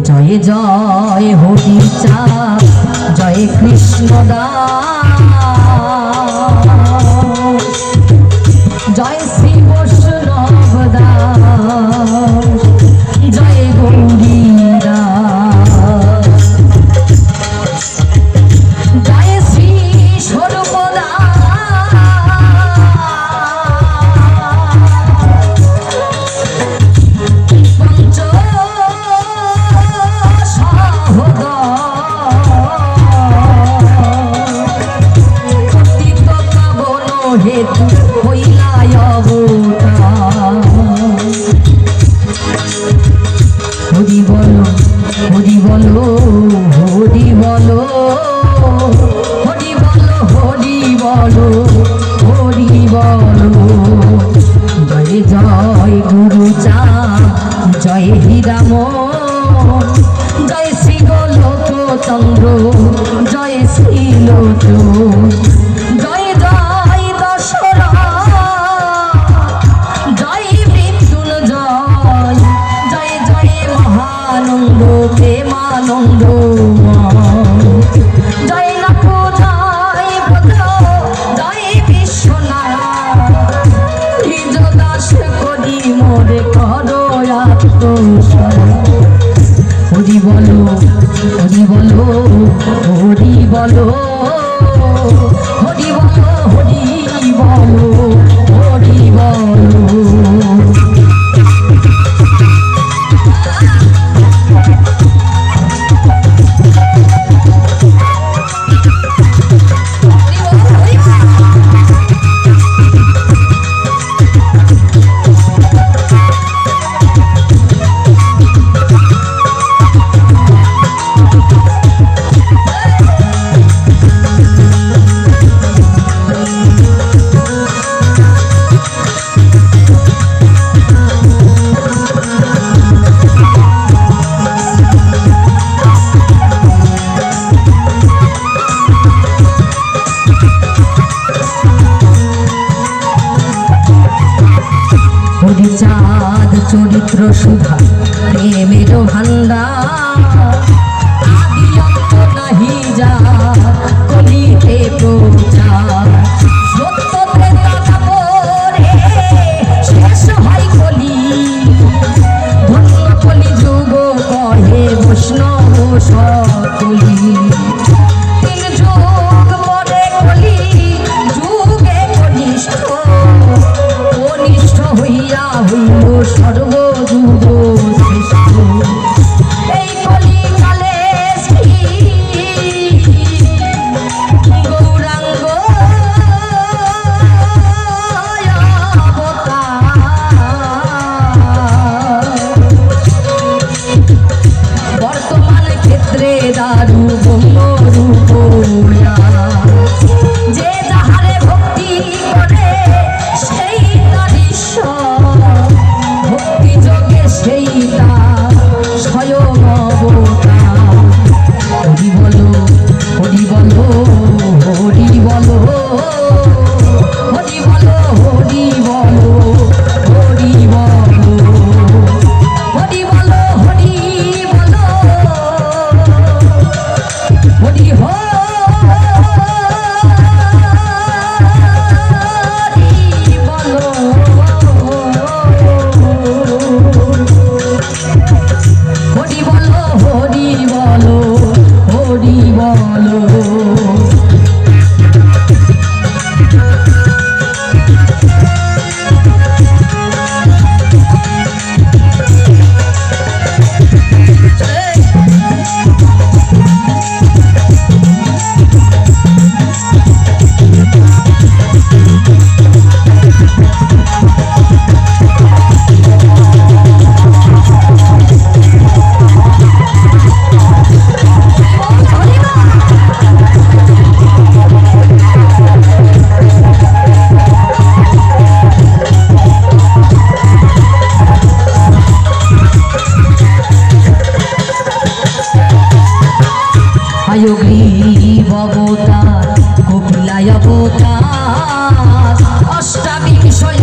জয় জয় হরি চাঁদ, জয় কৃষ্ণ দাস, জয় শ্রী বৈষ্ণব দাস, জয় গৌরী দাস, জয় শ্রী স্বরূপ দাস, পঞ্চ হেতু হইলায় অবতার। হরি বলো হরি বলো হরি বলো হরি বলো হরি বলো হরি বলো। জয় জয় গুরু চাঁদ, জয় হীরাম, জয় শ্রী গোলক চন্দ্র, জয় শ্রী লোচন, জয় জয় দশরথ, জয় মৃত্যুঞ্জয়, জয় জয় মহানন্দ প্রেমানন্দ, জয় নাথ জয় ভদ্র, জয় বিশ্বনাথ, নিজ দাস করি মোরে করো আত্মস্মরণ। হরি বলো হরি বলো হরি বলো হরি বলো হরি বলো হরি বলো। চাঁদ চরিত্র সুধা প্রেমের ভান্ডার, আদি অন্ত নাহি যা কলিতে প্রচার, সত্যতে তাপরে শেষ হয় কলি, ধন্য কলি যুগ কহে বৈষ্ণব সকলি। তিন যুগ পরে কলি যুগে কনিষ্ঠ, কনিষ্ঠ হইয়া হইল সর্বযুগ শ্রেষ্ঠ। এই কলিকালে শ্রী গৌরাঙ্গ বর্তমান ক্ষেত্রে দারু ব্রহ্মরূপ, যে যাহারে ভক্তি করে সেই তার ঈশ্বর, ভক্তি যোগে সেই তার স্বয়ং অবতার। হরি বলো হরি বলো হরি বলো হরি বলো হরি বলো হরি বলো হরি বলো হরি বলো হরি হো। হরি বলো হরি বলো হরি বলো। হয়গ্রীব অবতার, কপিলায় অবতার, অষ্টাবিংশয়